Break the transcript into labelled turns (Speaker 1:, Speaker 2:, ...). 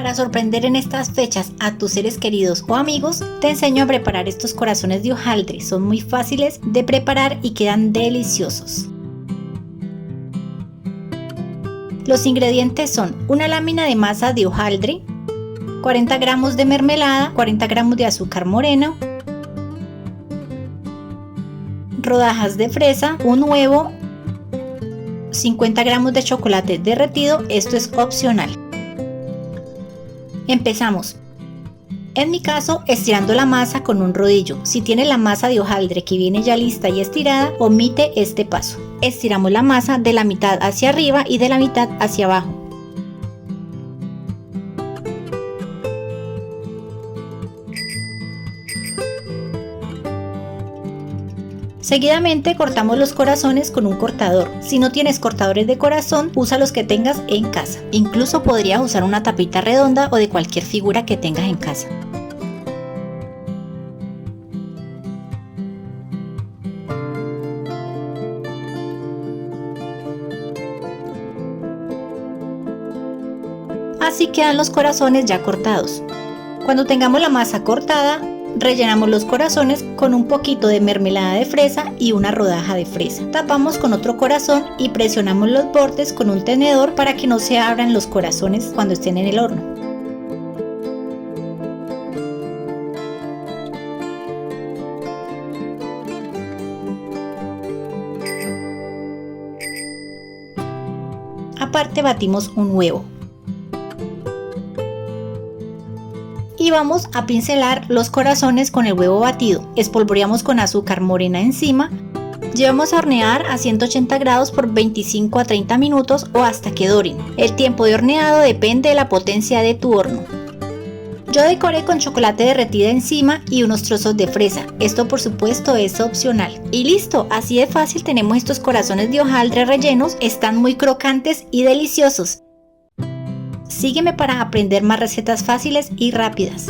Speaker 1: Para sorprender en estas fechas a tus seres queridos o amigos, te enseño a preparar estos corazones de hojaldre. Son muy fáciles de preparar y quedan deliciosos. Los ingredientes son una lámina de masa de hojaldre, 40 gramos de mermelada, 40 gramos de azúcar moreno, rodajas de fresa, un huevo, 50 gramos de chocolate derretido. Esto es opcional. Empezamos. En mi caso, estirando la masa con un rodillo. Si tienes la masa de hojaldre que viene ya lista y estirada, omite este paso. Estiramos la masa de la mitad hacia arriba y de la mitad hacia abajo. Seguidamente cortamos los corazones con un cortador. Si no tienes cortadores de corazón, usa los que tengas en casa. Incluso podrías usar una tapita redonda o de cualquier figura que tengas en casa. Así quedan los corazones ya cortados. Cuando tengamos la masa cortada, rellenamos los corazones con un poquito de mermelada de fresa y una rodaja de fresa. Tapamos con otro corazón y presionamos los bordes con un tenedor para que no se abran los corazones cuando estén en el horno. Aparte batimos un huevo. Y vamos a pincelar los corazones con el huevo batido. Espolvoreamos con azúcar morena encima. Llevamos a hornear a 180 grados por 25 a 30 minutos o hasta que doren. El tiempo de horneado depende de la potencia de tu horno. Yo decoré con chocolate derretido encima y unos trozos de fresa. Esto por supuesto es opcional. Y listo, así de fácil tenemos estos corazones de hojaldre rellenos. Están muy crocantes y deliciosos. Sígueme para aprender más recetas fáciles y rápidas.